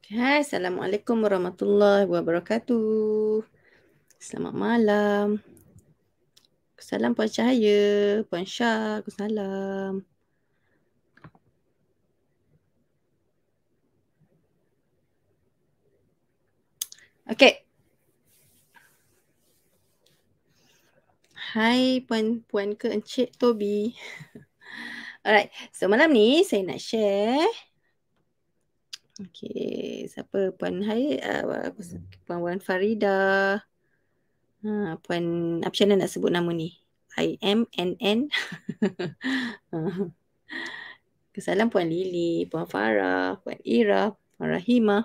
Hai, Assalamualaikum warahmatullahi wabarakatuh. Selamat malam. Salam Puan Cahaya, Puan Syah, salam. Okey. Hai Puan ke Encik Toby. Alright, so malam ni saya nak share. Okey, siapa Puan Hai, Puan Wan Farida. Puan, apa macam mana nak sebut nama ni? IMNN. Salam Puan Lily, Puan Farah, Puan Ira, Puan Rahimah.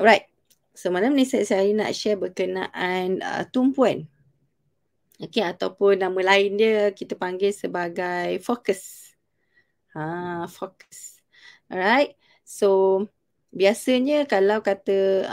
Alright. So malam ni saya nak share berkenaan tumpuan. Okey, ataupun nama lain dia kita panggil sebagai fokus. Fokus. Alright. So biasanya kalau kata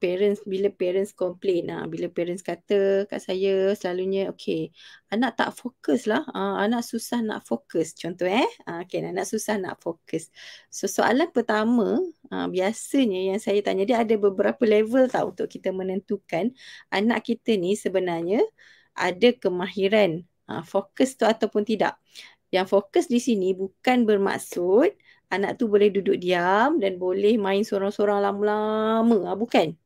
bila parents complain, bila parents kata kat saya selalunya, okey, anak tak fokus lah, anak susah nak fokus. Contoh okey, anak susah nak fokus. So soalan pertama, biasanya yang saya tanya, dia ada beberapa level tau untuk kita menentukan anak kita ni sebenarnya ada kemahiran fokus tu ataupun tidak. Yang fokus di sini bukan bermaksud anak tu boleh duduk diam dan boleh main sorang-sorang lama-lama. Bukan.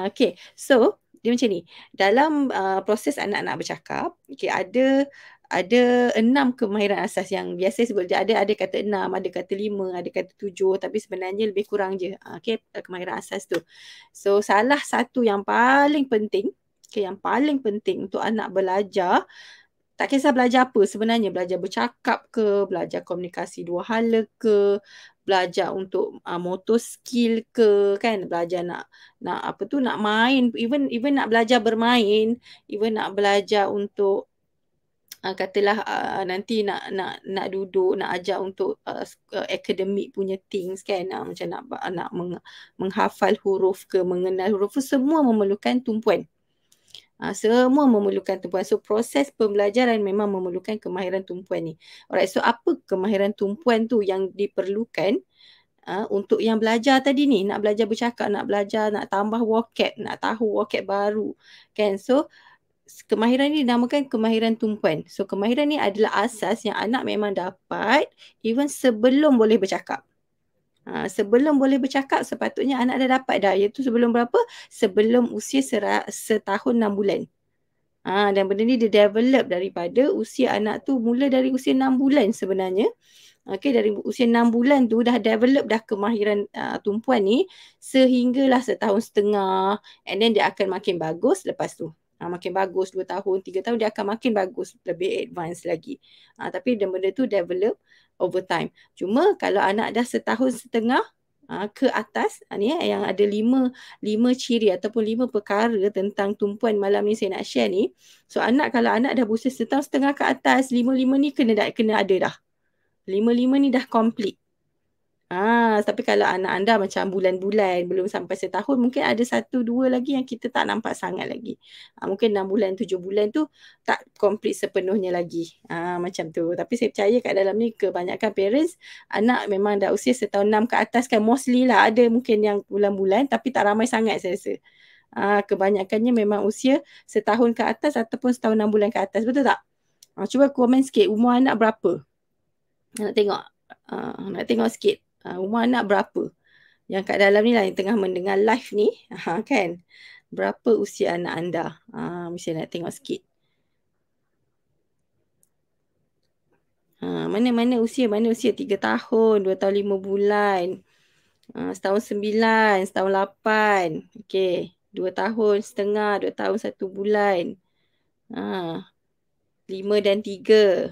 Okay. So, dia macam ni. Dalam proses anak nak bercakap, okay, ada 6 kemahiran asas yang biasa sebut. Ada kata 6, ada kata 5, ada kata 7, tapi sebenarnya lebih kurang je. Okay, kemahiran asas tu. So, salah satu yang paling penting, yang paling penting untuk anak belajar, tak kisah belajar apa sebenarnya, belajar bercakap ke, belajar komunikasi dua hala ke, belajar untuk motor skill ke, kan, belajar nak main, even nak belajar bermain, even nak belajar untuk katalah nanti nak duduk, nak ajar untuk akademik punya things, kan, macam nak menghafal huruf ke, mengenal huruf, semua memerlukan tumpuan. Semua memerlukan tumpuan. So proses pembelajaran memang memerlukan kemahiran tumpuan ni. Alright, so apa kemahiran tumpuan tu yang diperlukan untuk yang belajar tadi ni, nak belajar bercakap, nak belajar, nak tambah vocab, nak tahu vocab baru, kan. So kemahiran ni dinamakan kemahiran tumpuan. So kemahiran ni adalah asas yang anak memang dapat even sebelum boleh bercakap. Sebelum boleh bercakap sepatutnya anak dah dapat dah, iaitu sebelum berapa? Sebelum usia setahun 6 bulan. Dan benda ni dia develop daripada usia anak tu, mula dari usia 6 bulan sebenarnya. Okay, dari usia 6 bulan tu dah develop dah kemahiran tumpuan ni sehinggalah setahun setengah, and then dia akan makin bagus lepas tu. Makin bagus 2 tahun, 3 tahun dia akan makin bagus, lebih advance lagi. Tapi benda tu develop over time. Cuma kalau anak dah setahun setengah ke atas, ni yang ada 5 ciri ataupun 5 perkara tentang tumpuan malam ni saya nak share ni. So kalau anak dah berusia setahun setengah ke atas, 5 ni kena ada dah. 5 ni dah complete. Tapi kalau anak anda macam bulan-bulan, belum sampai setahun, mungkin ada 1-2 lagi yang kita tak nampak sangat lagi. Mungkin 6 bulan, 7 bulan tu tak complete sepenuhnya lagi. Macam tu. Tapi saya percaya kat dalam ni kebanyakan parents, anak memang dah usia setahun 6 ke atas, kan, mostly lah. Ada mungkin yang bulan-bulan tapi tak ramai sangat saya rasa. Kebanyakannya memang usia setahun ke atas ataupun setahun 6 bulan ke atas. Betul tak? Cuba komen sikit, umur anak berapa? Nak tengok sikit. Umur anak berapa? Yang kat dalam ni lah, yang tengah mendengar live ni, kan? Berapa usia anak anda? Mesti nak tengok sikit. Mana usia? 3 tahun, 2 tahun 5 bulan, setahun 9, setahun 8. Okey, 2 tahun setengah, 2 tahun 1 bulan. 5 dan 3.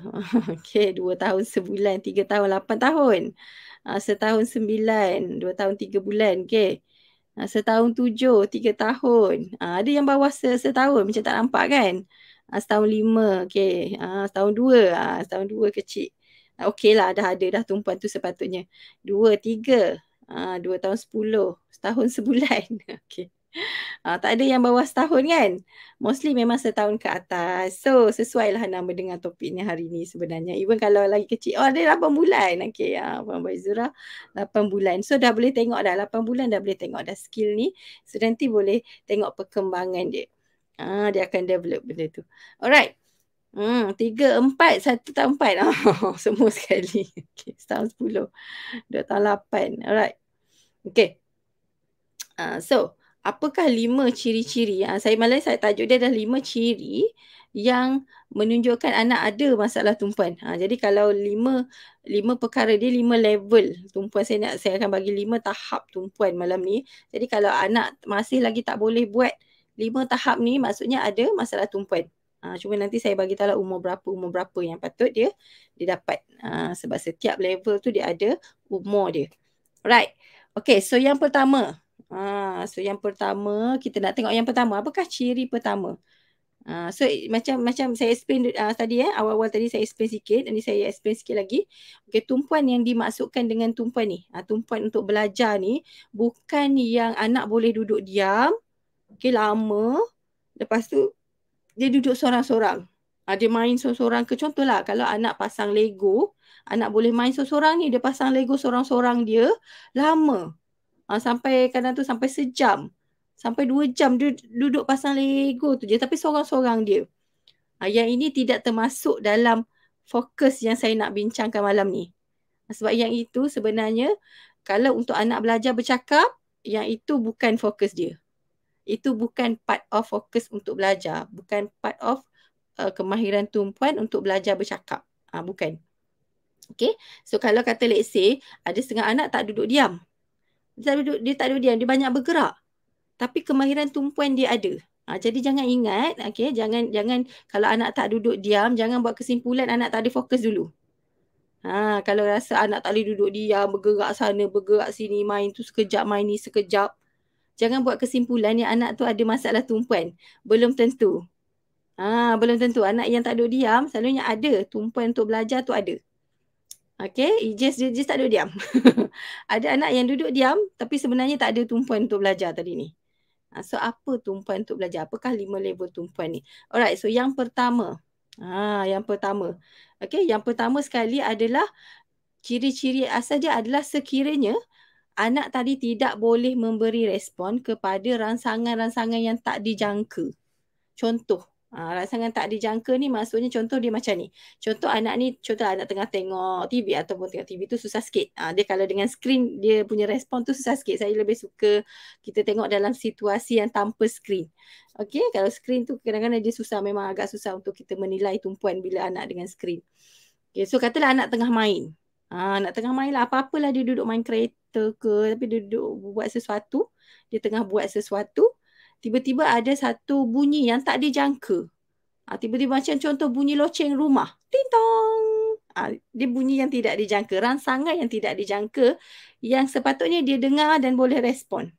Okey, 2 tahun sebulan, 3 tahun 8 tahun. Setahun 9, 2 tahun 3 bulan. Okey. Setahun 7, 3 tahun. Ada yang bawah setahun macam tak nampak, kan? Setahun 5. Okey. Setahun 2. Setahun 2 kecil. Okey lah, dah ada dah tumpuan tu sepatutnya. 2, 3. 2 tahun 10. Setahun sebulan. Okey. Tak ada yang bawah setahun kan. Mostly memang setahun ke atas. So sesuai lah nama dengan topiknya hari ni sebenarnya. Even kalau lagi kecil. Oh ada 8 bulan. Okay. Puan Baizura 8 bulan. So dah boleh tengok dah. 8 bulan dah boleh tengok dah skill ni. So nanti boleh tengok perkembangan dia. Dia akan develop benda tu. Alright. 3, 4, 1 tahun 4. Semua sekali. Okay, setahun 10. 2 tahun 8. Alright. Okay. So, apakah 5 ciri-ciri? Saya tajuk dia adalah 5 ciri yang menunjukkan anak ada masalah tumpuan. Jadi kalau 5 perkara dia 5 level tumpuan. Saya akan bagi 5 tahap tumpuan malam ni. Jadi kalau anak masih lagi tak boleh buat 5 tahap ni, maksudnya ada masalah tumpuan. Cuma nanti saya bagi tahu umur berapa yang patut dia dapat. Sebab setiap level tu dia ada umur dia. Right. Okay, so yang pertama. So yang pertama, kita nak tengok yang pertama. Apakah ciri pertama? So macam saya explain tadi awal-awal tadi saya explain sikit. Nanti saya explain sikit lagi. Okay, tumpuan yang dimaksudkan dengan tumpuan ni. Tumpuan untuk belajar ni bukan yang anak boleh duduk diam. Okay, lama. Lepas tu dia duduk sorang-sorang. Dia main sorang-sorang ke. Contohlah kalau anak pasang Lego. Anak boleh main sorang-sorang ni. Dia pasang Lego sorang-sorang dia. Lama. Sampai kadang tu sampai sejam. Sampai 2 jam dia duduk pasang Lego tu je. Tapi sorang-sorang dia. Yang ini tidak termasuk dalam fokus yang saya nak bincangkan malam ni. Sebab yang itu sebenarnya kalau untuk anak belajar bercakap, yang itu bukan fokus dia. Itu bukan part of fokus untuk belajar. Bukan part of kemahiran tumpuan untuk belajar bercakap. Bukan. Okay. So kalau kata let's say ada setengah anak tak duduk diam. Dia tak duduk diam, dia banyak bergerak. Tapi kemahiran tumpuan dia ada. Jadi jangan ingat, okay, jangan kalau anak tak duduk diam, jangan buat kesimpulan anak tak ada fokus dulu. Kalau rasa anak tak boleh duduk diam, bergerak sana, bergerak sini, main tu sekejap, main ni sekejap. Jangan buat kesimpulan yang anak tu ada masalah tumpuan. Belum tentu. Belum tentu. Anak yang tak duduk diam, selalunya ada. Tumpuan untuk belajar tu ada. Okay, dia just tak duduk diam. Ada anak yang duduk diam, tapi sebenarnya tak ada tumpuan untuk belajar tadi ni. So, apa tumpuan untuk belajar? Apakah 5 level tumpuan ni? Alright, so yang pertama. Yang pertama. Okay, yang pertama sekali adalah ciri-ciri asal dia adalah sekiranya anak tadi tidak boleh memberi respon kepada rangsangan-rangsangan yang tak dijangka. Contoh, rangsangan tak dijangka ni maksudnya contoh dia macam ni. Contoh anak tengah tengok TV ataupun tengok TV tu susah sikit. Dia kalau dengan skrin dia punya respon tu susah sikit. Saya lebih suka kita tengok dalam situasi yang tanpa skrin. Okay, kalau skrin tu kadang-kadang dia susah, memang agak susah untuk kita menilai tumpuan bila anak dengan skrin. Okay, so katalah anak tengah main. Anak tengah main lah, apa-apalah dia duduk main kereta ke, tapi dia duduk buat sesuatu. Dia tengah buat sesuatu. Tiba-tiba ada satu bunyi yang tak dijangka. Tiba-tiba macam contoh bunyi loceng rumah. Ting-tong. Dia bunyi yang tidak dijangka. Rangsangan yang tidak dijangka yang sepatutnya dia dengar dan boleh respon.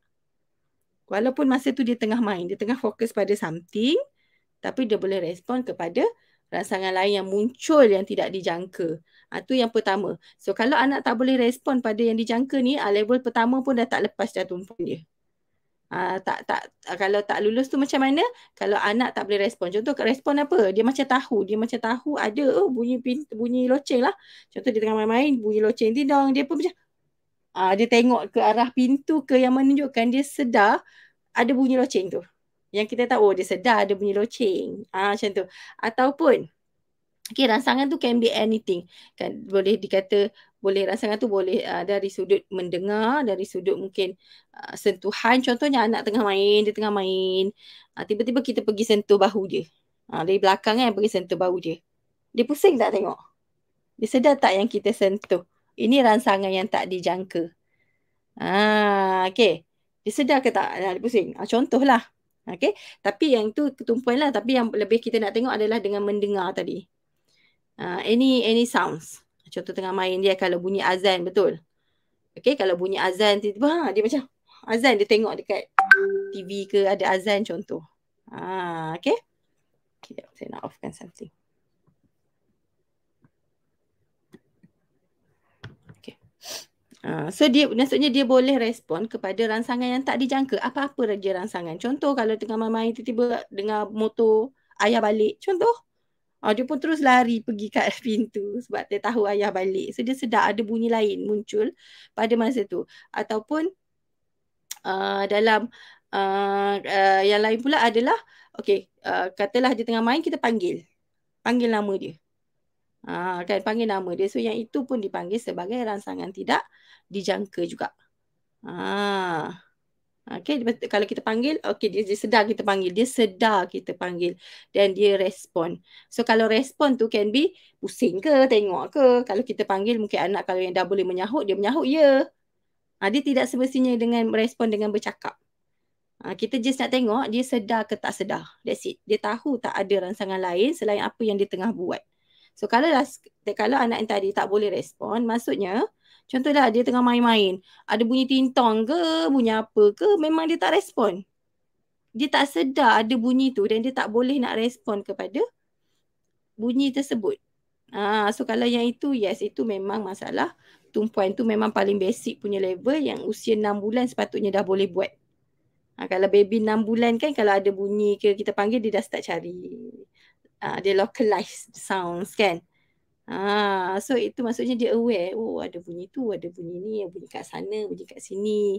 Walaupun masa tu dia tengah main. Dia tengah fokus pada something. Tapi dia boleh respon kepada rangsangan lain yang muncul yang tidak dijangka. Itu yang pertama. So kalau anak tak boleh respon pada yang dijangka ni, level pertama pun dah tak lepas dah tumpuan dia. Kalau tak lulus tu macam mana? Kalau anak tak boleh respon. Contoh respon apa? Dia macam tahu ada bunyi loceng lah. Contoh dia tengah main-main, bunyi loceng tidong, dia pun macam dia tengok ke arah pintu ke yang menunjukkan dia sedar ada bunyi loceng tu. Yang kita tahu dia sedar ada bunyi loceng. Macam tu. Ataupun rangsangan tu can be anything. Kan boleh dikata rangsangan tu boleh dari sudut mendengar, dari sudut mungkin sentuhan. Contohnya anak tengah main, dia tengah main. Tiba-tiba kita pergi sentuh bahu dia. Dari belakang kan pergi sentuh bahu dia. Dia pusing tak tengok? Dia sedar tak yang kita sentuh? Ini rangsangan yang tak dijangka. Okay. Dia sedar ke tak? Dia pusing. Contohlah. Okay. Tapi yang tu ketumpuan lah. Tapi yang lebih kita nak tengok adalah dengan mendengar tadi. Any sounds. Contoh tengah main dia kalau bunyi azan, betul. Okay, kalau bunyi azan tiba-tiba dia macam azan, dia tengok dekat TV ke ada azan contoh. Okay. Sekejap, saya nak offkan something. Okay. So maksudnya dia boleh respon kepada rangsangan yang tak dijangka. Apa-apa je rangsangan. Contoh kalau tengah main tiba-tiba dengar motor ayah balik. Contoh. Dia pun terus lari pergi kat pintu sebab dia tahu ayah balik. So dia sedar ada bunyi lain muncul pada masa tu. Ataupun dalam yang lain pula adalah katalah dia tengah main, kita panggil nama dia. Kan panggil nama dia. So yang itu pun dipanggil sebagai rangsangan tidak dijangka juga. Okay, kalau kita panggil, dia sedar kita panggil. Dia sedar kita panggil dan dia respon. So kalau respon tu can be pusing ke, tengok ke. Kalau kita panggil mungkin anak kalau yang dah boleh menyahut, dia menyahut ya. Dia tidak semestinya dengan merespon dengan bercakap. Kita just nak tengok dia sedar ke tak sedar. That's it. Dia tahu tak ada rangsangan lain selain apa yang dia tengah buat. So kalau anak yang tadi tak boleh respon, maksudnya contohlah dia tengah main-main, ada bunyi tintong ke, bunyi apa ke, memang dia tak respon. Dia tak sedar ada bunyi tu dan dia tak boleh nak respon kepada bunyi tersebut. So kalau yang itu, yes, itu memang masalah tumpuan tu memang paling basic punya level yang usia 6 bulan sepatutnya dah boleh buat. Kalau baby 6 bulan kan kalau ada bunyi ke kita panggil dia dah start cari. Dia localized sounds kan. So itu maksudnya dia aware. Oh ada bunyi tu, ada bunyi ni, bunyi kat sana, bunyi kat sini.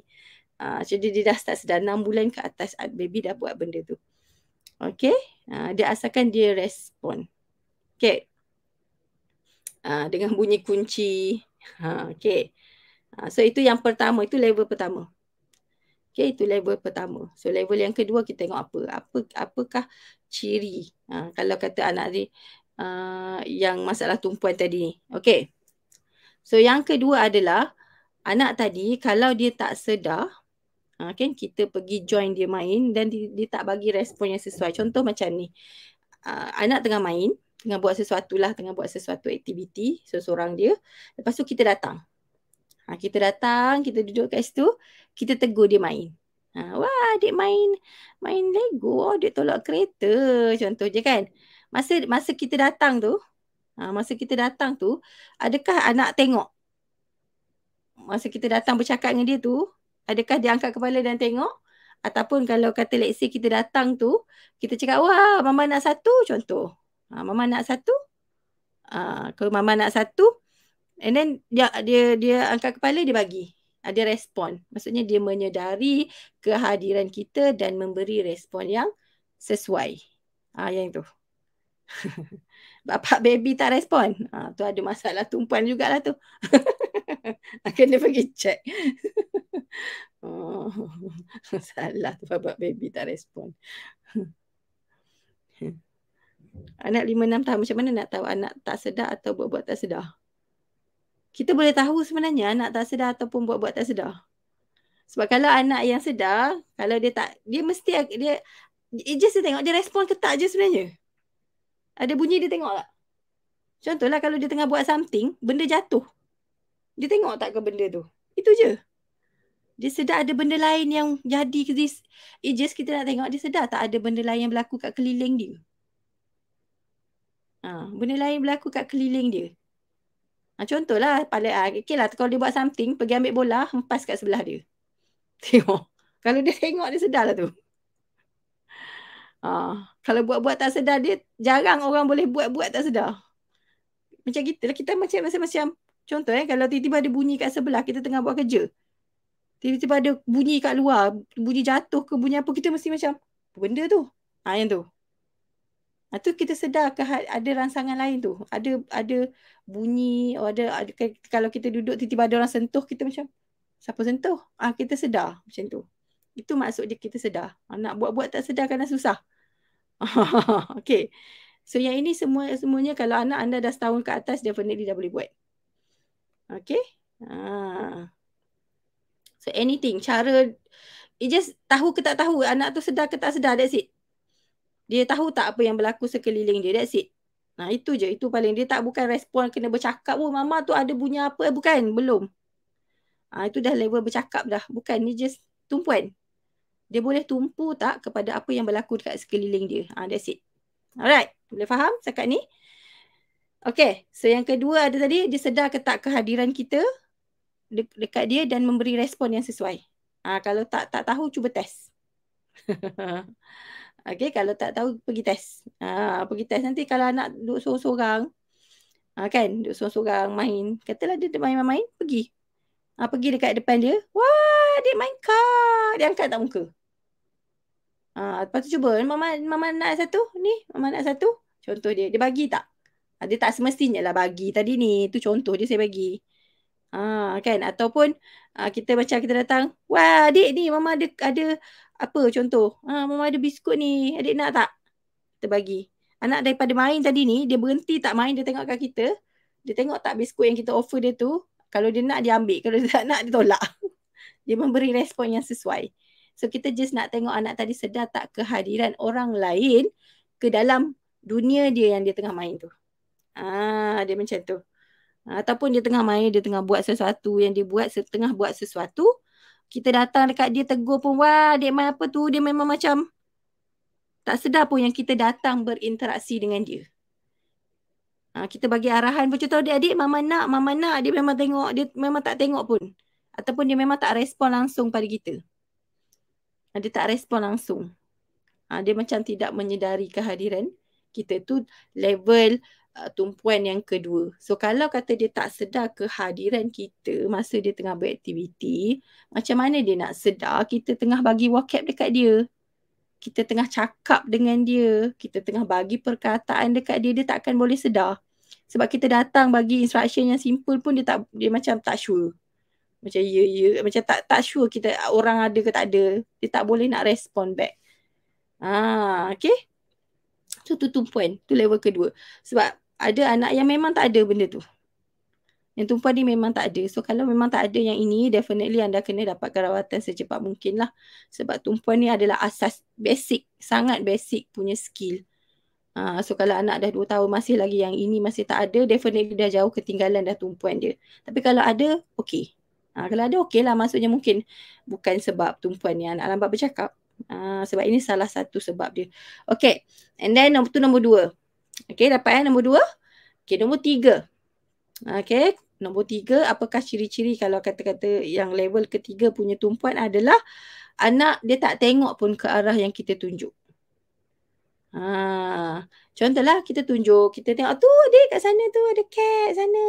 Jadi dia dah start sedar 6 bulan ke atas baby dah buat benda tu. Okay. Dia asalkan dia respon. Okay. Dengan bunyi kunci. Okay. So itu yang pertama. Itu level pertama. Okay, itu level pertama. So level yang kedua kita tengok apakah ciri. Kalau kata anak ni yang masalah tumpuan tadi ni. Okay. So yang kedua adalah anak tadi kalau dia tak sedar, kan kita pergi join dia main dan dia tak bagi respon yang sesuai. Contoh macam ni. Anak tengah main, tengah buat sesuatu aktiviti seorang dia. Lepas tu kita datang. Kita duduk kat situ, kita tegur dia main. Wah, adik main Lego, adik tolak kereta, contoh je kan. Masa kita datang tu, adakah anak tengok? Masa kita datang bercakap dengan dia tu, adakah dia angkat kepala dan tengok? Ataupun kalau kata let's say kita datang tu, kita cakap, wah, mama nak satu, contoh. Mama nak satu. Kalau mama nak satu, and then dia angkat kepala, dia bagi. Dia respon. Maksudnya dia menyedari kehadiran kita dan memberi respon yang sesuai. Yang itu. Bapak baby tak respon. Tu ada masalah tumpuan jugalah tu. Kena pergi check. Salah tu bapak baby tak respon. Anak 5-6 tahun macam mana nak tahu anak tak sedar atau buat-buat tak sedar? Kita boleh tahu sebenarnya anak tak sedar ataupun buat-buat tak sedar. Sebab kalau anak yang sedar, kalau dia mesti dia just tengok dia respon ke tak je sebenarnya. Ada bunyi dia tengok tak? Contohlah kalau dia tengah buat something, benda jatuh. Dia tengok tak ke benda tu? Itu je. Dia sedar ada benda lain yang jadi ke this. Just kita nak tengok dia sedar tak ada benda lain yang berlaku kat keliling dia. Benda lain berlaku kat keliling dia. Contohlah, okay lah, kalau dia buat something, pergi ambil bola, hempas kat sebelah dia. Tengok. Kalau dia tengok, dia sedar lah tu. Kalau buat-buat tak sedar, dia jarang orang boleh buat-buat tak sedar. Macam kita lah, kita macam contoh kalau tiba-tiba ada bunyi kat sebelah, kita tengah buat kerja. Tiba-tiba ada bunyi kat luar, bunyi jatuh ke bunyi apa, kita mesti macam, apa benda tu? Yang tu. Tu kita sedar ada rangsangan lain tu. Ada bunyi, kalau kita duduk tiba-tiba ada orang sentuh, kita macam, siapa sentuh? Kita sedar macam tu. Itu maksud dia kita sedar. Nak buat-buat tak sedar kerana susah. Okay. So yang ini semuanya kalau anak anda dah setahun ke atas, definitely dah boleh buat. Okay. So anything, just tahu ke tak tahu, anak tu sedar ke tak sedar, that's it. Dia tahu tak apa yang berlaku sekeliling dia, that's it. Itu je, itu paling. Dia tak bukan respon kena bercakap, oh mama tu ada bunyi apa, bukan, belum. Itu dah level bercakap dah, bukan, ni just tumpuan. Dia boleh tumpu tak kepada apa yang berlaku dekat sekeliling dia. That's it. Alright, boleh faham setakat ni? Okay, so yang kedua ada tadi, dia sedar ke tak kehadiran kita. dekat dia dan memberi respon yang sesuai. Kalau tak tahu, cuba test. Okay, kalau tak tahu, pergi test. Pergi test. Nanti kalau anak duduk sorang-sorang, kan, duduk sorang-sorang main. Katalah dia main-main, pergi. Pergi dekat depan dia. Wah, adik main kar. Dia angkat tak muka. Lepas tu cuba, mama nak satu. Ni, mama nak satu. Contoh dia. Dia bagi tak? Dia tak semestinya lah bagi tadi ni. Tu contoh dia saya bagi. Kan? Ataupun kita macam kita datang. Wah, adik ni mama ada apa contoh. Mama ada biskut ni. Adik nak tak? Kita bagi. Anak daripada main tadi ni, dia berhenti tak main, dia tengok kat kita. Dia tengok tak biskut yang kita offer dia tu. Kalau dia nak, dia ambil. Kalau dia tak nak, dia tolak. Dia memberi respon yang sesuai. So, kita just nak tengok anak tadi sedar tak kehadiran orang lain ke dalam dunia dia yang dia tengah main tu. Dia macam tu. Ataupun dia tengah main, dia tengah buat sesuatu, yang dia buat tengah buat sesuatu, kita datang dekat dia tegur pun, wah, adik main apa tu, dia memang macam tak sedar pun yang kita datang berinteraksi dengan dia. Kita bagi arahan pun, contoh adik-adik, mama nak, dia memang tengok, dia memang tak tengok pun. Ataupun dia memang tak respon langsung pada kita. Dia tak respon langsung. Dia macam tidak menyedari kehadiran kita. Tu level tumpuan yang kedua. So kalau kata dia tak sedar kehadiran kita masa dia tengah beraktiviti, macam mana dia nak sedar kita tengah bagi vocab dekat dia? Kita tengah cakap dengan dia, kita tengah bagi perkataan dekat dia, dia takkan boleh sedar. Sebab kita datang bagi instruction yang simple pun dia macam tak sure. Macam macam tak sure kita orang ada ke tak ada. Dia tak boleh nak respond back. Okay. So tu tumpuan, tu level kedua. Sebab ada anak yang memang tak ada benda tu. Yang tumpuan ni memang tak ada. So kalau memang tak ada yang ini, definitely anda kena dapatkan rawatan secepat mungkin lah. Sebab tumpuan ni adalah asas basic, sangat basic punya skill. So kalau anak dah 2 tahun masih lagi yang ini masih tak ada, definitely dah jauh ketinggalan dah tumpuan dia. Tapi kalau ada, okey. Kalau ada okey lah, maksudnya mungkin bukan sebab tumpuan ni anak lambat bercakap. Sebab ini salah satu sebab dia. Okay, and then nombor 2. Okay, dapat nombor 2. Okay, nombor 3. Okay, nombor 3, apakah ciri-ciri kalau kata-kata yang level ketiga punya tumpuan adalah anak dia tak tengok pun ke arah yang kita tunjuk. Contohlah kita tunjuk, kita tengok tu adik kat sana tu ada cat sana.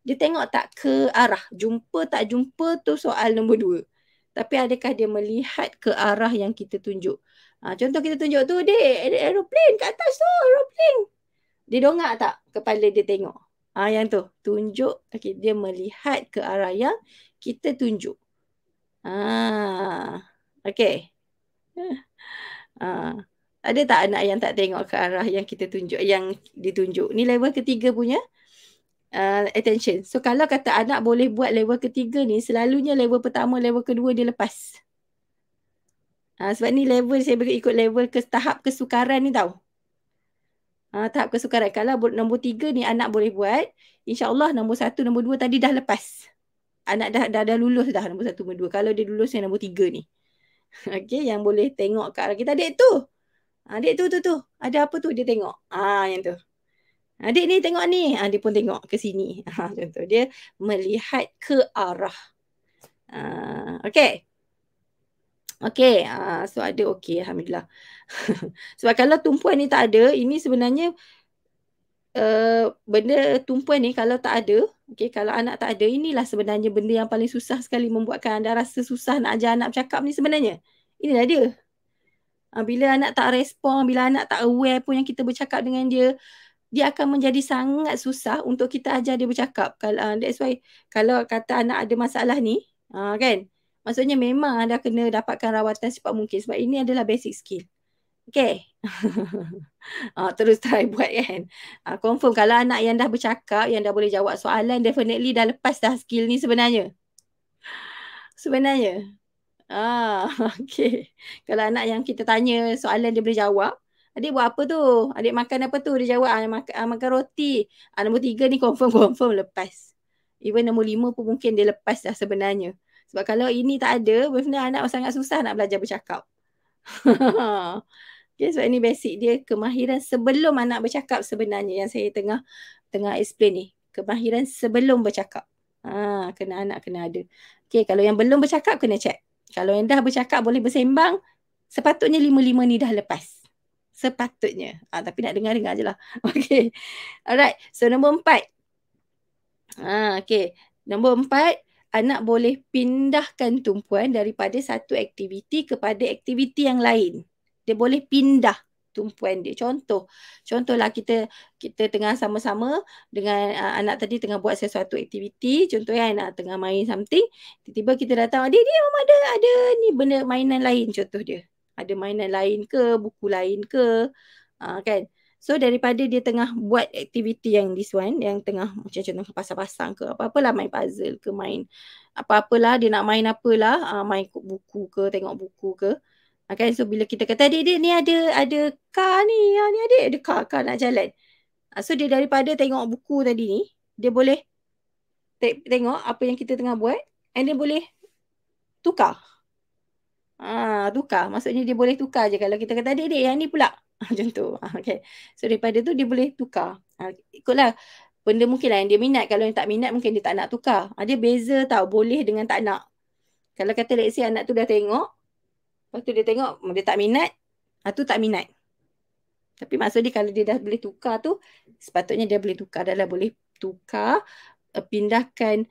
Dia tengok tak ke arah, jumpa tak jumpa tu soal nombor 2. Tapi adakah dia melihat ke arah yang kita tunjuk? Contoh kita tunjuk tu, dek, aeroplane kat atas tu, aeroplane. Dia dongak tak kepala dia tengok? Yang tu, tunjuk, okay, dia melihat ke arah yang kita tunjuk. Okay. Ada tak anak yang tak tengok ke arah yang kita tunjuk, yang ditunjuk? Ni level ketiga punya attention. So kalau kata anak boleh buat level ketiga ni, selalunya level pertama, level kedua dia lepas. Sebab ni level saya beri ikut level tahap kesukaran ni tau. Tahap kesukaran. Kalau nombor 3 ni anak boleh buat, insyaAllah nombor 1, nombor 2 tadi dah lepas. Anak dah lulus dah nombor 1, nombor 2. Kalau dia lulus yang nombor 3 ni. Okay, yang boleh tengok ke arah kita. Adik tu. Adik tu. Ada apa tu dia tengok. Yang tu. Adik ni tengok ni. Dia pun tengok ke sini. Contoh dia melihat ke arah. Okay. Okay. So ada okay. Alhamdulillah. Sebab kalau tumpuan ni tak ada, ini sebenarnya benda tumpuan ni kalau tak ada, okay, kalau anak tak ada, inilah sebenarnya benda yang paling susah sekali membuatkan anda rasa susah nak ajar anak bercakap ni sebenarnya. Inilah dia. Bila anak tak respon, bila anak tak aware pun yang kita bercakap dengan dia, dia akan menjadi sangat susah untuk kita ajar dia bercakap. That's why kalau kata anak ada masalah ni, kan, maksudnya memang anda kena dapatkan rawatan secepat mungkin sebab ini adalah basic skill. Okay. Terus try buat kan. Confirm kalau anak yang dah bercakap, yang dah boleh jawab soalan, definitely dah lepas dah skill ni sebenarnya. Okay. Kalau anak yang kita tanya soalan dia boleh jawab, adik buat apa tu? Adik makan apa tu? Dia jawab, makan roti. Nombor 3 ni confirm lepas. Even nombor 5 pun mungkin dia lepas dah sebenarnya. Sebab kalau ini tak ada, benar anak sangat susah nak belajar bercakap. Okay, sebab ini basic dia, kemahiran sebelum anak bercakap sebenarnya yang saya tengah explain ni. Kemahiran sebelum bercakap. Anak kena ada. Okay, kalau yang belum bercakap kena check. Kalau yang dah bercakap boleh bersembang, sepatutnya 5-5 ni dah lepas. Sepatutnya. Tapi nak dengar-dengar je lah. Okay. Alright. So nombor 4. Okay. Nombor 4, anak boleh pindahkan tumpuan daripada satu aktiviti kepada aktiviti yang lain. Dia boleh pindah tumpuan dia. Contohlah kita tengah sama-sama dengan anak tadi tengah buat sesuatu aktiviti. Contohnya anak tengah main something. Tiba-tiba kita datang, dia mama ada ni benda mainan lain contoh dia. Ada mainan lain ke, buku lain ke. Kan? So daripada dia tengah buat aktiviti yang this one, yang tengah macam contoh pasang-pasang ke, apa-apalah main puzzle ke, main apa-apalah, dia nak main apalah, main buku ke, tengok buku ke. Okay, so bila kita kata adik ni ada car ni, ni adik ada car nak jalan. So dia daripada tengok buku tadi ni, dia boleh tengok apa yang kita tengah buat and dia boleh tukar. Tukar. Maksudnya dia boleh tukar je. Kalau kita kata adik yang ni pula. Macam tu. Okay. So daripada tu dia boleh tukar. Ikutlah. Benda mungkin lah yang dia minat. Kalau yang tak minat mungkin dia tak nak tukar. Dia beza tau. Boleh dengan tak nak. Kalau kata let's say anak tu dah tengok. Lepas tu dia tengok. Dia tak minat. Tu tak minat. Tapi maksudnya kalau dia dah boleh tukar tu. Sepatutnya dia boleh tukar. Dah lah boleh tukar. Pindahkan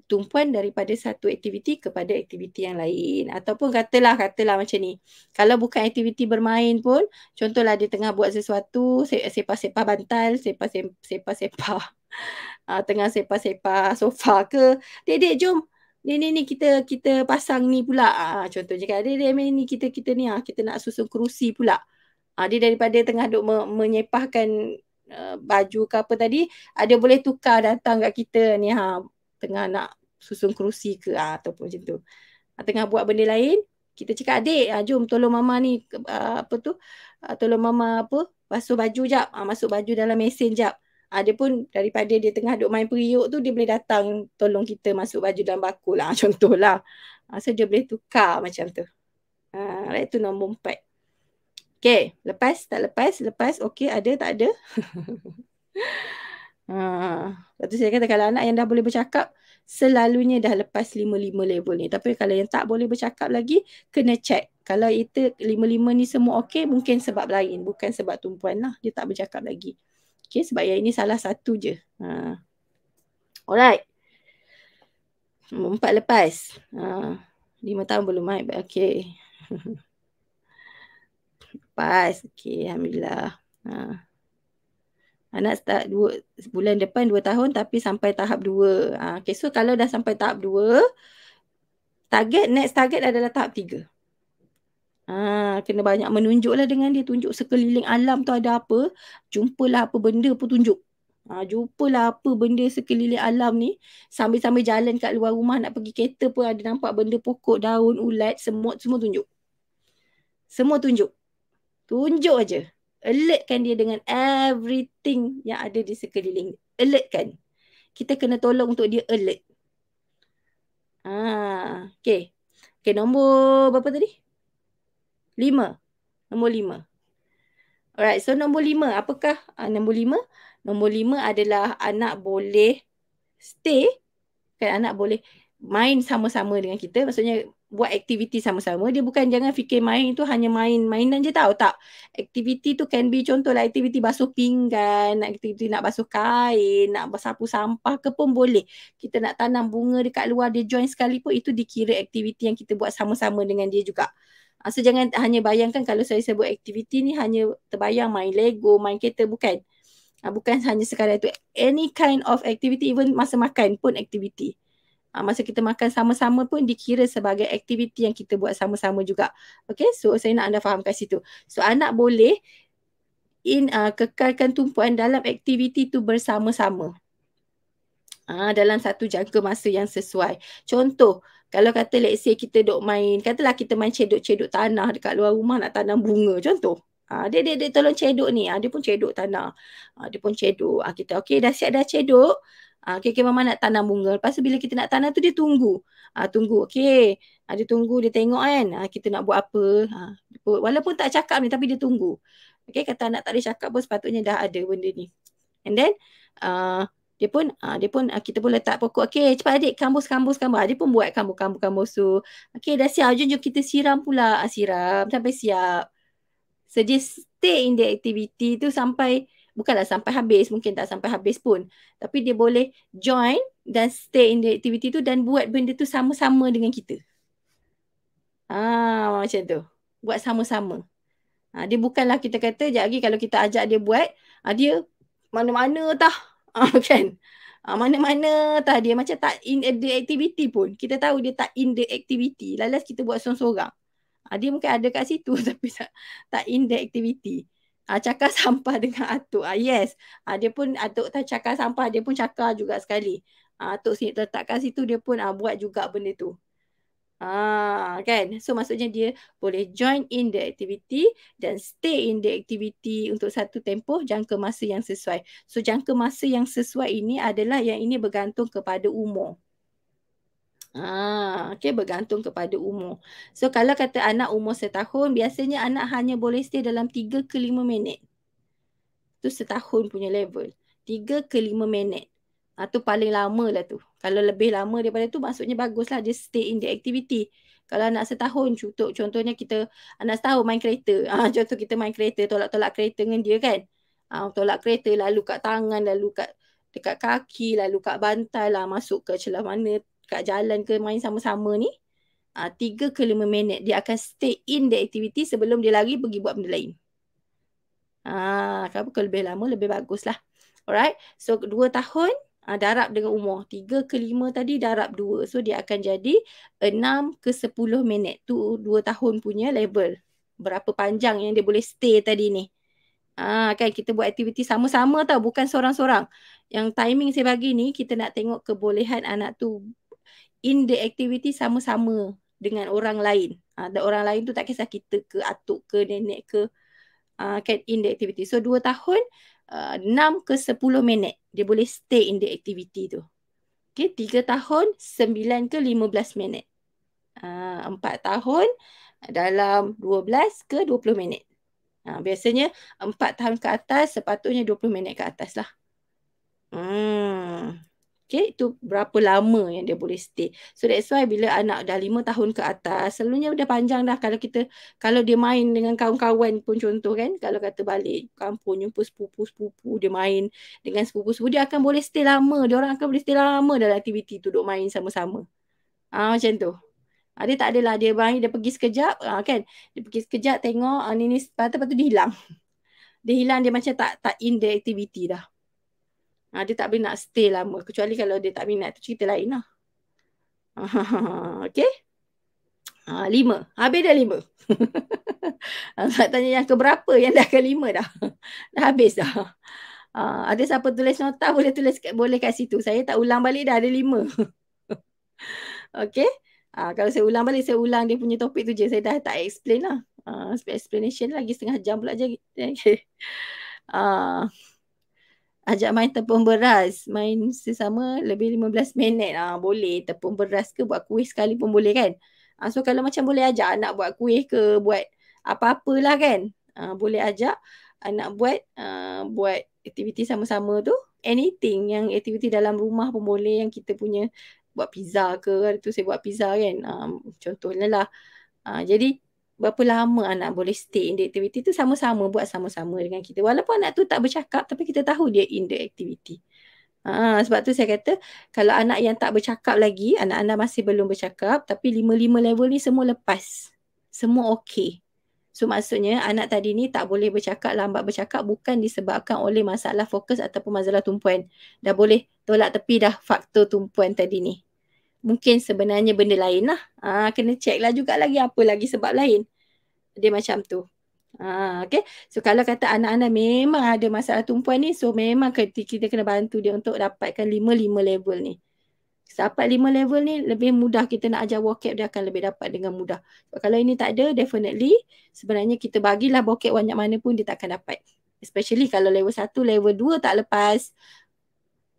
tumpuan daripada satu aktiviti kepada aktiviti yang lain. Ataupun katalah macam ni. Kalau bukan aktiviti bermain pun, contohlah dia tengah buat sesuatu, sepah-sepah bantal, sepah-sepah tengah sepah-sepah sofa ke. Dek, jom. Ni kita pasang ni pula. Contohnya kan, dek ni kita ni kita nak susun kerusi pula. Dia daripada tengah duk menyepahkan baju ke apa tadi, dia boleh tukar datang kat kita ni tengah nak susun kerusi ke ataupun macam tu. Tengah buat benda lain, kita cakap adik, jom tolong mama ni tolong mama basuh baju jap, masuk baju dalam mesin jap. Dia pun daripada dia tengah duk main periuk tu, dia boleh datang tolong kita masuk baju dalam bakul lah, contohlah. So dia boleh tukar macam tu. Itu nombor 4. Okay, lepas okay, ada tak ada? Lepas tu saya kata kalau anak yang dah boleh bercakap, selalunya dah lepas 5-5 level ni. Tapi kalau yang tak boleh bercakap lagi, kena check. Kalau itu 5-5 ni semua okey, mungkin sebab lain. Bukan sebab tumpuan lah. Dia tak bercakap lagi. Okay, sebab yang ini salah satu je. Alright. Nombor 4 lepas. 5 tahun belum main. Okay. Lepas. Okay, Alhamdulillah. Anak start bulan depan 2 tahun tapi sampai tahap 2. Okay, so kalau dah sampai tahap 2, next target adalah tahap 3. Kena banyak menunjuklah dengan dia. Tunjuk sekeliling alam tu ada apa. Jumpalah apa benda pun tunjuk. Jumpalah apa benda sekeliling alam ni. Sambil-sambil jalan kat luar rumah nak pergi kereta pun ada nampak benda pokok, daun, ulat, semut, semua tunjuk. Semua tunjuk. Tunjuk aja. Alertkan dia dengan everything yang ada di sekeliling. Alertkan. Kita kena tolong untuk dia alert. Okay. Okay, nombor berapa tadi? 5. Nombor 5. Alright, so nombor 5. Apakah nombor 5? Nombor 5 adalah anak boleh stay. Kan anak boleh main sama-sama dengan kita. Maksudnya buat aktiviti sama-sama. Dia bukan jangan fikir main tu hanya mainan je tahu tak. Aktiviti tu can be contohlah aktiviti basuh pinggan, aktiviti nak basuh kain, nak sapu sampah ke pun boleh. Kita nak tanam bunga dekat luar, dia join sekali pun itu dikira aktiviti yang kita buat sama-sama dengan dia juga. So jangan hanya bayangkan kalau saya sebut aktiviti ni hanya terbayang main Lego, main kereta, bukan. Bukan hanya sekadar itu. Any kind of activity, even masa makan pun aktiviti. Masa kita makan sama-sama pun dikira sebagai aktiviti yang kita buat sama-sama juga. Okay, so saya nak anda faham kat situ. So anak boleh kekalkan tumpuan dalam aktiviti tu bersama-sama. Dalam satu jangka masa yang sesuai. Contoh, kalau kata let's say kita duk main, katalah kita main cedok-cedok tanah dekat luar rumah nak tanam bunga, contoh. Dia tolong cedok ni. Dia pun cedok tanah. Dia pun cedok. Kita okay dah siap dah cedok. Okay, mama nak tanam bunga. Lepas tu bila kita nak tanam tu dia tunggu. Tunggu. Okay. Dia tunggu, dia tengok kan. Kita nak buat apa. Walaupun tak cakap ni tapi dia tunggu. Okay, kata anak tak boleh cakap pun sepatutnya dah ada benda ni. And then dia pun kita pun letak pokok. Okey, cepat adik kambus. Dia pun buat kambus tu. Okey, dah siap. Jom kita siram pula. Siram sampai siap. So dia stay in the activity tu sampai, bukanlah sampai habis, mungkin tak sampai habis pun. Tapi dia boleh join dan stay in the activity tu dan buat benda tu sama-sama dengan kita. Macam tu. Buat sama-sama. Dia bukanlah kita kata sekejap lagi kalau kita ajak dia buat, dia mana-mana tah. Kan? Mana-mana tah dia macam tak in the activity pun. Kita tahu dia tak in the activity. Lalas kita buat seorang-seorang. Dia mungkin ada kat situ tapi tak in the activity. Cakar sampah dengan atuk. Yes. Dia pun atuk tak cakar sampah, dia pun cakar juga sekali. Atuk letak kat situ, dia pun buat juga benda tu. Kan? So maksudnya dia boleh join in the activity dan stay in the activity untuk satu tempoh jangka masa yang sesuai. So jangka masa yang sesuai ini adalah yang ini bergantung kepada umur. Okay, bergantung kepada umur. So kalau kata anak umur setahun, biasanya anak hanya boleh stay dalam 3 ke 5 minit. Tu setahun punya level. 3 ke 5 minit. Tu paling lama lah tu. Kalau lebih lama daripada tu, maksudnya baguslah dia stay in the activity. Kalau anak setahun, contohnya kita, anak setahun main kereta. Contoh kita main kereta, tolak-tolak kereta dengan dia kan. Tolak kereta, lalu kat tangan, lalu dekat kaki, lalu kat bantal lah, masuk ke celah mana, kat jalan ke, main sama-sama ni. 3 ke 5 minit, dia akan stay in the activity sebelum dia lari pergi buat benda lain. Kalau lebih lama, lebih bagus lah. Alright, so 2 tahun, darab dengan umur. 3 ke 5 tadi darab 2. So dia akan jadi 6 ke 10 minit. Tu 2 tahun punya level. Berapa panjang yang dia boleh stay tadi ni. Kan kita buat aktiviti sama-sama tau. Bukan seorang-seorang. Yang timing saya bagi ni, kita nak tengok kebolehan anak tu in the activity sama-sama dengan orang lain. Dan orang lain tu tak kisah kita ke, atuk ke, nenek ke. Kan in the activity. So 2 tahun, 6 ke 10 minit dia boleh stay in the activity tu. Okay, 3 tahun 9 ke 15 minit. 4 tahun dalam 12 ke 20 minit. Biasanya 4 tahun ke atas sepatutnya 20 minit ke atas lah. Okay, itu berapa lama yang dia boleh stay. So that's why bila anak dah 5 tahun ke atas, selalunya dah panjang dah kalau dia main dengan kawan-kawan pun contoh kan, kalau kata balik kampung jumpa sepupu-sepupu, dia main dengan sepupu-sepupu, dia akan boleh stay lama. Dia orang akan boleh stay lama dalam aktiviti tu, duk main sama-sama. Macam tu. Dia tak adalah dia main, dia pergi sekejap, kan. Dia pergi sekejap tengok ni lepas tu dia hilang. Dia hilang, dia macam tak in the activity dah. Dia tak boleh nak stay lama. Kecuali kalau dia tak minat, tu cerita lain lah. Okay. 5. Habis dah 5. Saya tanya yang keberapa yang dah ke 5 dah. Dah habis dah. Ada siapa tulis nota boleh kat situ. Saya tak ulang balik dah ada 5. Okay. Kalau saya ulang balik, saya ulang dia punya topik tu je. Saya dah tak explain lah. Explanation lagi setengah jam pula je. Okay. Ajak main tepung beras. Main sesama lebih 15 minit. Boleh. Tepung beras ke buat kuih sekali pun boleh kan. So kalau macam boleh ajak anak buat kuih ke buat apa-apalah kan. Boleh ajak anak buat aktiviti sama-sama tu. Anything yang aktiviti dalam rumah pun boleh. Yang kita punya buat pizza ke. Hari tu saya buat pizza kan. Contohnya lah. Jadi berapa lama anak boleh stay in the activity tu sama-sama, buat sama-sama dengan kita. Walaupun anak tu tak bercakap tapi kita tahu dia in the activity. Sebab tu saya kata kalau anak yang tak bercakap lagi, anak anda masih belum bercakap tapi 5 level ni semua lepas. Semua okey. So maksudnya anak tadi ni tak boleh bercakap, lambat bercakap bukan disebabkan oleh masalah fokus ataupun masalah tumpuan. Dah boleh tolak tepi dah faktor tumpuan tadi ni. Mungkin sebenarnya benda lain lah. Kena check lah juga lagi apa lagi sebab lain. Dia macam tu. Okay. So kalau kata anak-anak memang ada masalah tumpuan ni, so memang kita kena bantu dia untuk dapatkan 5 level ni. Dapat 5 level ni lebih mudah kita nak ajar vocab, dia akan lebih dapat dengan mudah. So, kalau ini tak ada, definitely sebenarnya kita bagilah vocab banyak mana pun dia tak akan dapat. Especially kalau level 1, level 2 tak lepas.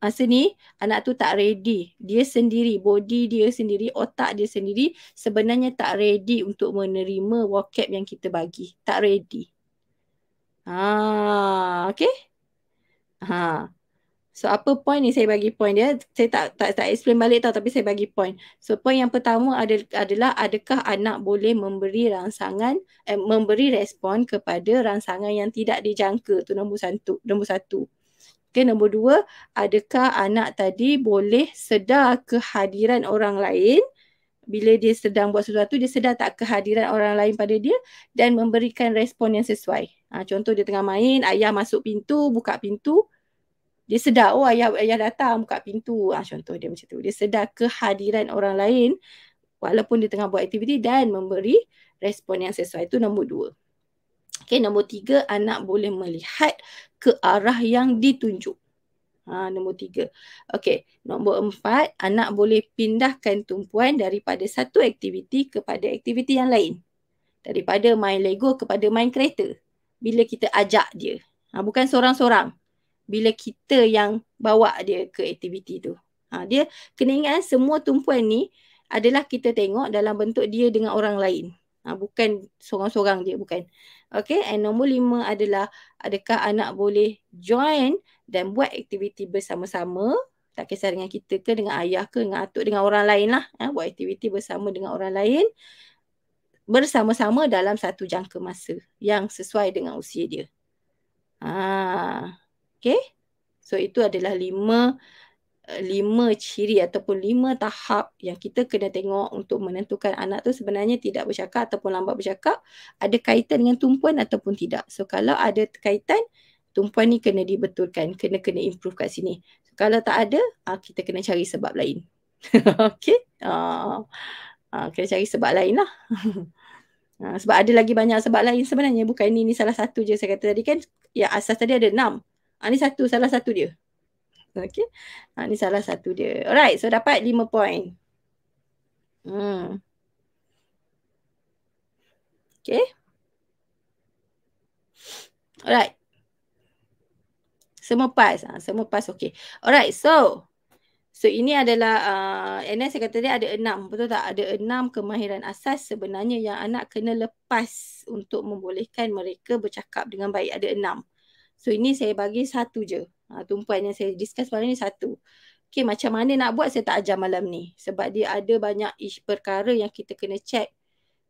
Masa ni anak tu tak ready. Dia sendiri, body dia sendiri, otak dia sendiri sebenarnya tak ready untuk menerima vocab yang kita bagi. Tak ready. Okay? So apa point ni, saya bagi point dia. Saya tak explain balik tau, tapi saya bagi point. So point yang pertama adalah adakah anak boleh memberi memberi respon kepada rangsangan yang tidak dijangka, tu nombor satu. Okay, nombor dua, adakah anak tadi boleh sedar kehadiran orang lain bila dia sedang buat sesuatu, dia sedar tak kehadiran orang lain pada dia dan memberikan respon yang sesuai. Contoh dia tengah main, ayah masuk pintu, buka pintu, dia sedar, oh ayah datang buka pintu. Contoh dia macam tu. Dia sedar kehadiran orang lain walaupun dia tengah buat aktiviti dan memberi respon yang sesuai. Itu nombor dua. Okay, nombor tiga, anak boleh melihat ke arah yang ditunjuk. Nombor tiga. Okay, nombor empat, anak boleh pindahkan tumpuan daripada satu aktiviti kepada aktiviti yang lain. Daripada main Lego kepada main kereta. Bila kita ajak dia. Bukan sorang-sorang. Bila kita yang bawa dia ke aktiviti tu. Dia kena ingat semua tumpuan ni adalah kita tengok dalam bentuk dia dengan orang lain. Bukan sorang-sorang je, bukan. Okay, and nombor lima adalah adakah anak boleh join dan buat aktiviti bersama-sama, tak kisah dengan kita ke, dengan ayah ke, dengan atuk, dengan orang lain lah. Buat aktiviti bersama dengan orang lain bersama-sama dalam satu jangka masa yang sesuai dengan usia dia. Okay. So itu adalah lima ciri ataupun 5 tahap yang kita kena tengok untuk menentukan anak tu sebenarnya tidak bercakap ataupun lambat bercakap, ada kaitan dengan tumpuan ataupun tidak. So kalau ada kaitan, tumpuan ni kena dibetulkan, kena improve kat sini. So, kalau tak ada, kita kena cari sebab lain. Okay. Kena cari sebab lain lah. Sebab ada lagi banyak sebab lain sebenarnya, bukan ni salah satu je. Saya kata tadi kan, yang asas tadi ada 6. Ni salah satu dia. Okay. Ni salah satu dia. Alright, so dapat 5 point. Okay. Alright. Semua pass. Semua pass, okay. Alright, so ini adalah, and then saya kata dia ada 6. Betul tak? Ada 6 kemahiran asas sebenarnya yang anak kena lepas untuk membolehkan mereka bercakap dengan baik. Ada 6. So ini saya bagi satu je. Tumpuan yang saya discuss malam ni satu. Okay, macam mana nak buat saya tak ajar malam ni. Sebab dia ada banyak perkara yang kita kena check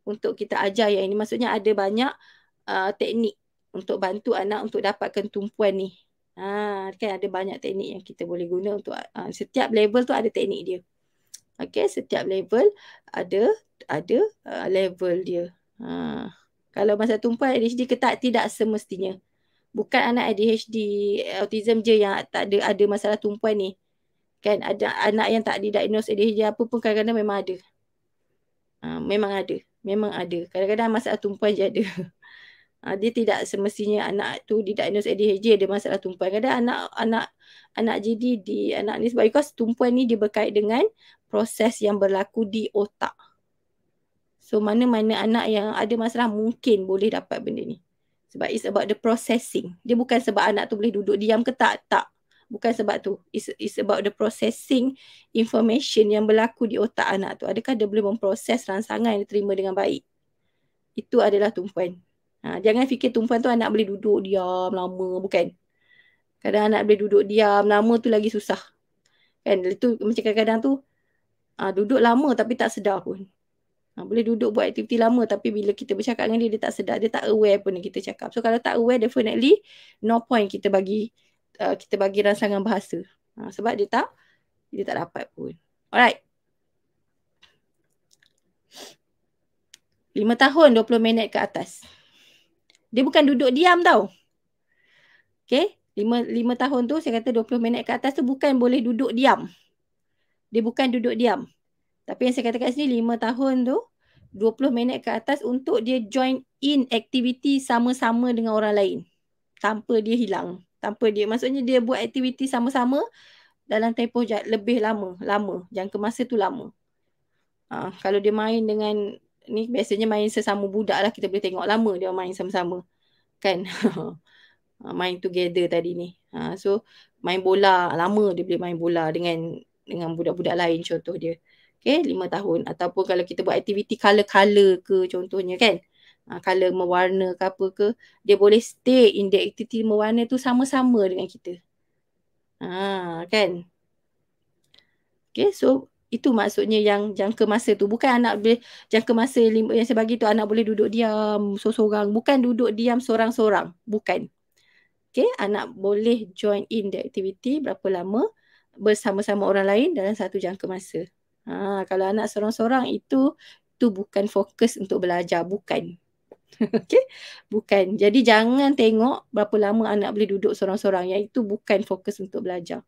untuk kita ajar yang ini. Maksudnya ada banyak teknik untuk bantu anak untuk dapatkan tumpuan ni. Kan ada banyak teknik yang kita boleh guna untuk setiap level tu ada teknik dia. Okay, setiap level ada level dia. Kalau masa tumpuan ADHD ke tidak semestinya. Bukan anak ADHD, autism je yang tak ada masalah tumpuan ni. Kan ada anak yang tak didiagnose ADHD apa pun kadang-kadang memang ada. Memang ada. Kadang-kadang masalah tumpuan je ada. Dia tidak semestinya anak tu didiagnose ADHD ada masalah tumpuan. Kadang anak GDD, anak ni sebab because tumpuan ni dia berkait dengan proses yang berlaku di otak. So mana-mana anak yang ada masalah mungkin boleh dapat benda ni. Sebab it's about the processing. Dia bukan sebab anak tu boleh duduk diam ke tak. Bukan sebab tu. It's about the processing information yang berlaku di otak anak tu. Adakah dia boleh memproses rangsangan yang diterima dengan baik. Itu adalah tumpuan. Jangan fikir tumpuan tu anak boleh duduk diam lama. Bukan. Kadang anak boleh duduk diam lama tu lagi susah. Kan. Itu macam kadang-kadang tu duduk lama tapi tak sedar pun. Boleh duduk buat aktiviti lama tapi bila kita bercakap dengan dia tak sedar, dia tak aware pun yang kita cakap. So kalau tak aware, definitely no point kita bagi rangsangan bahasa. Sebab dia tak dapat pun. Alright. 5 tahun 20 minit ke atas. Dia bukan duduk diam tau. Okay. 5 tahun tu saya kata 20 minit ke atas tu bukan boleh duduk diam. Dia bukan duduk diam. Tapi yang saya katakan sini 5 tahun tu 20 minit ke atas untuk dia join in aktiviti sama-sama dengan orang lain. Tanpa dia hilang. Maksudnya dia buat aktiviti sama-sama dalam tempoh lebih lama. Jangka masa tu lama. Kalau dia main dengan, ni biasanya main sesama budak lah. Kita boleh tengok lama dia main sama-sama. Kan? Main together tadi ni. So, main bola. Lama dia boleh main bola dengan budak-budak lain contoh dia. Okay, 5 tahun. Ataupun kalau kita buat aktiviti color-color ke contohnya kan. Color mewarna ke apa ke. Dia boleh stay in the activity mewarna tu sama-sama dengan kita. Kan? Okay, so itu maksudnya yang jangka masa tu. Bukan anak boleh, jangka masa yang saya bagi tu anak boleh duduk diam seorang-seorang. Bukan duduk diam seorang-seorang. Bukan. Okay, anak boleh join in the activity berapa lama bersama-sama orang lain dalam satu jangka masa. Kalau anak seorang-seorang itu bukan fokus untuk belajar. Bukan. Okay, bukan. Jadi jangan tengok berapa lama anak boleh duduk seorang-seorang. Yang itu bukan fokus untuk belajar.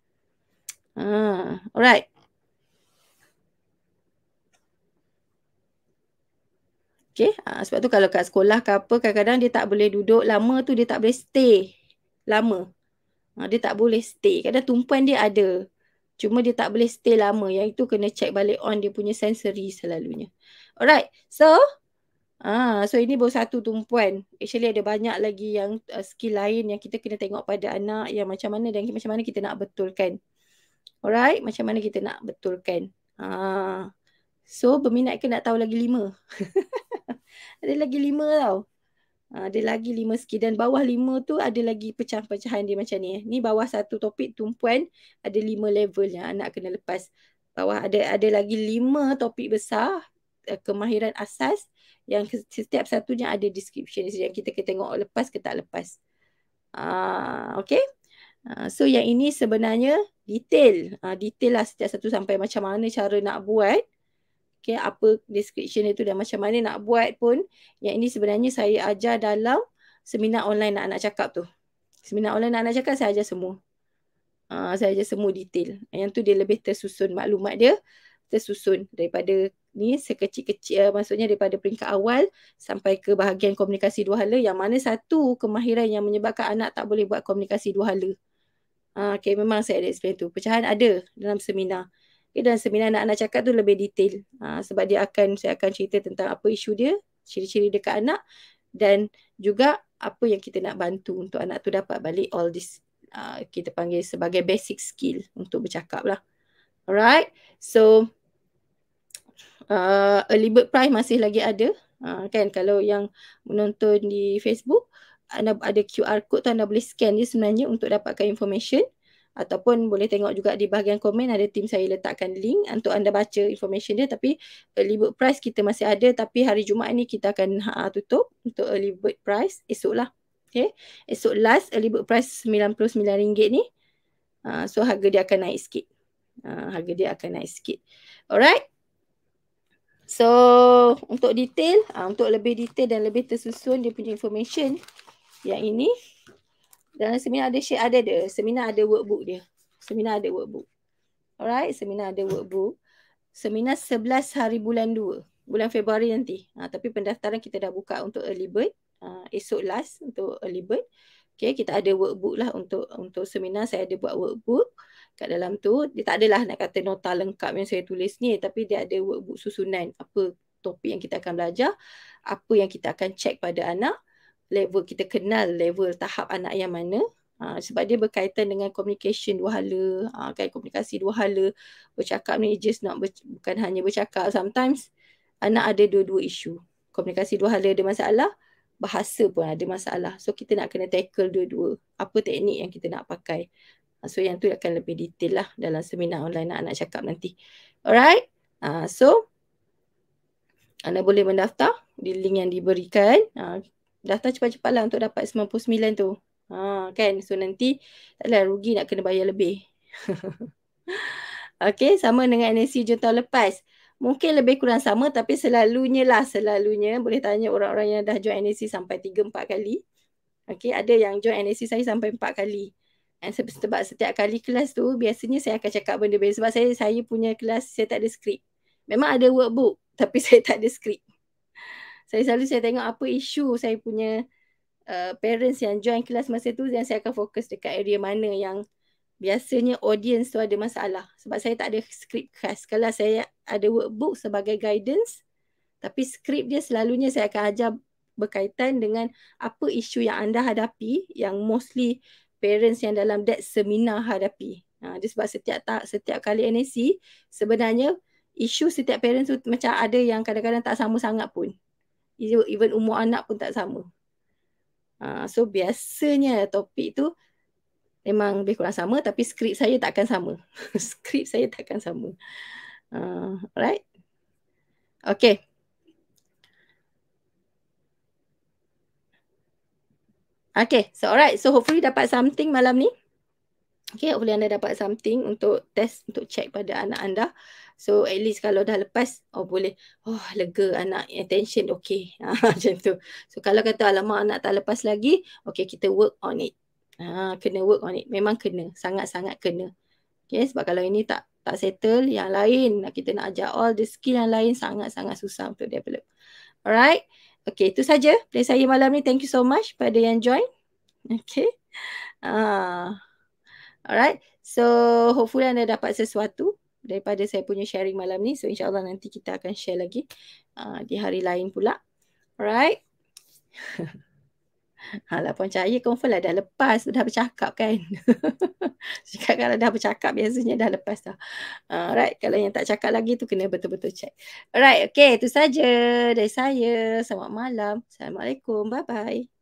Alright. Okay, sebab tu kalau kat sekolah ke apa, kadang-kadang dia tak boleh duduk lama tu, dia tak boleh stay lama. Dia tak boleh stay. Kadang tumpuan dia ada. Cuma dia tak boleh stay lama. Yang itu kena check balik on dia punya sensory selalunya. Alright, so ini baru satu tumpuan. Actually ada banyak lagi yang skill lain yang kita kena tengok pada anak yang macam mana dan macam mana kita nak betulkan. Alright, macam mana kita nak betulkan. So berminat ke nak tahu lagi 5? Ada lagi 5 tau. Ada lagi 5 skill dan bawah 5 tu ada lagi pecahan-pecahan dia macam ni. Ni bawah satu topik tumpuan ada 5 level yang anak kena lepas. Bawah ada lagi 5 topik besar kemahiran asas yang setiap satunya ada description yang kita kena tengok lepas ke tak lepas. Okay. So yang ini sebenarnya detail. Detail lah setiap satu sampai macam mana cara nak buat. Okay, apa description itu dan macam mana nak buat pun. Yang ini sebenarnya saya ajar dalam seminar online nak cakap tu. Seminar online nak cakap saya ajar semua. Saya ajar semua detail. Yang tu dia lebih tersusun, maklumat dia tersusun daripada ni sekecil-kecil, maksudnya daripada peringkat awal sampai ke bahagian komunikasi dua hala, yang mana satu kemahiran yang menyebabkan anak tak boleh buat komunikasi dua hala. Okay, memang saya ada explain tu. Pecahan ada dalam seminar. Okay, dalam seminar nak cakap tu lebih detail. Sebab saya akan cerita tentang apa isu dia, ciri-ciri dekat anak dan juga apa yang kita nak bantu untuk anak tu dapat balik all this. Kita panggil sebagai basic skill untuk bercakap lah. Alright. So, early bird prize masih lagi ada. Kan kalau yang menonton di Facebook, anda ada QR code tu, anda boleh scan dia sebenarnya untuk dapatkan information. Ataupun boleh tengok juga di bahagian komen, ada tim saya letakkan link untuk anda baca information dia. Tapi early bird prize kita masih ada, tapi hari Jumaat ni kita akan tutup untuk early bird prize esok lah. Okay. Esok last early bird prize RM99 ni. So harga dia akan naik sikit. Alright. So untuk detail, untuk lebih detail dan lebih tersusun dia punya information yang ini, dalam seminar ada share, seminar ada workbook dia. Alright, seminar ada workbook. Seminar 11 hari bulan 2, bulan Februari nanti. Tapi pendaftaran kita dah buka untuk early bird. Esok last untuk early bird. Okay, kita ada workbook lah untuk seminar. Saya ada buat workbook kat dalam tu. Dia tak adalah nak kata nota lengkap yang saya tulis ni, tapi dia ada workbook susunan apa topik yang kita akan belajar, apa yang kita akan check pada anak, level kita kenal level tahap anak yang mana. Sebab dia berkaitan dengan communication dua hala. Kan komunikasi dua hala, bercakap ni just bukan hanya bercakap. Sometimes anak ada dua-dua isu. Komunikasi dua hala ada masalah, bahasa pun ada masalah. So kita nak kena tackle dua-dua. Apa teknik yang kita nak pakai. So yang tu akan lebih detail lah dalam seminar online nak cakap nanti. Alright. So anda boleh mendaftar di link yang diberikan. Daftar cepat-cepat lah untuk dapat 99 tu. Kan. So nanti taklah rugi nak kena bayar lebih. Okay, sama dengan NSC Jun tahun lepas. Mungkin lebih kurang sama, tapi selalunya boleh tanya orang-orang yang dah join NSC sampai 3-4 kali. Okay, ada yang join NSC saya sampai 4 kali. Dan sebab setiap kali kelas tu, biasanya saya akan cakap benda-benda. Sebab saya punya kelas, saya tak ada skrip. Memang ada workbook, tapi saya tak ada skrip. Saya tengok apa isu saya punya parents yang join kelas masa tu, dan saya akan fokus dekat area mana yang biasanya audience tu ada masalah. Sebab saya tak ada skrip khas. Kalau saya ada workbook sebagai guidance, tapi skrip dia selalunya saya akan ajar berkaitan dengan apa isu yang anda hadapi, yang mostly parents yang dalam that seminar hadapi. Dia sebab setiap kali NSC, sebenarnya isu setiap parents tu macam ada yang kadang-kadang tak sama sangat pun. Even umur anak pun tak sama. So biasanya topik tu memang lebih kurang sama, tapi skrip saya tak akan sama. Skrip saya tak akan sama. Alright. Okay. Okay, so alright. So hopefully dapat something malam ni. Okay, hopefully anda dapat something untuk test, untuk check pada anak anda. So at least kalau dah lepas, boleh, lega anak, attention okay. Macam tu. So kalau kata alamak anak tak lepas lagi, okay kita work on it. Kena work on it. Memang kena, sangat-sangat kena. Okay, sebab kalau ini tak settle, yang lain, kita nak ajar all the skill yang lain sangat-sangat susah untuk develop. Alright. Okay, itu saja dari saya malam ni. Thank you so much pada yang join. Okay. Alright. So hopefully anda dapat sesuatu daripada saya punya sharing malam ni. So insyaAllah nanti kita akan share lagi di hari lain pula. Alright. Alah Puan Cahaya confirm lah dah lepas, dah bercakap kan. Cakap kalau dah bercakap biasanya dah lepas dah. Alright, kalau yang tak cakap lagi tu kena betul-betul check. Alright, okay, itu saja dari saya. Selamat malam. Assalamualaikum. Bye-bye.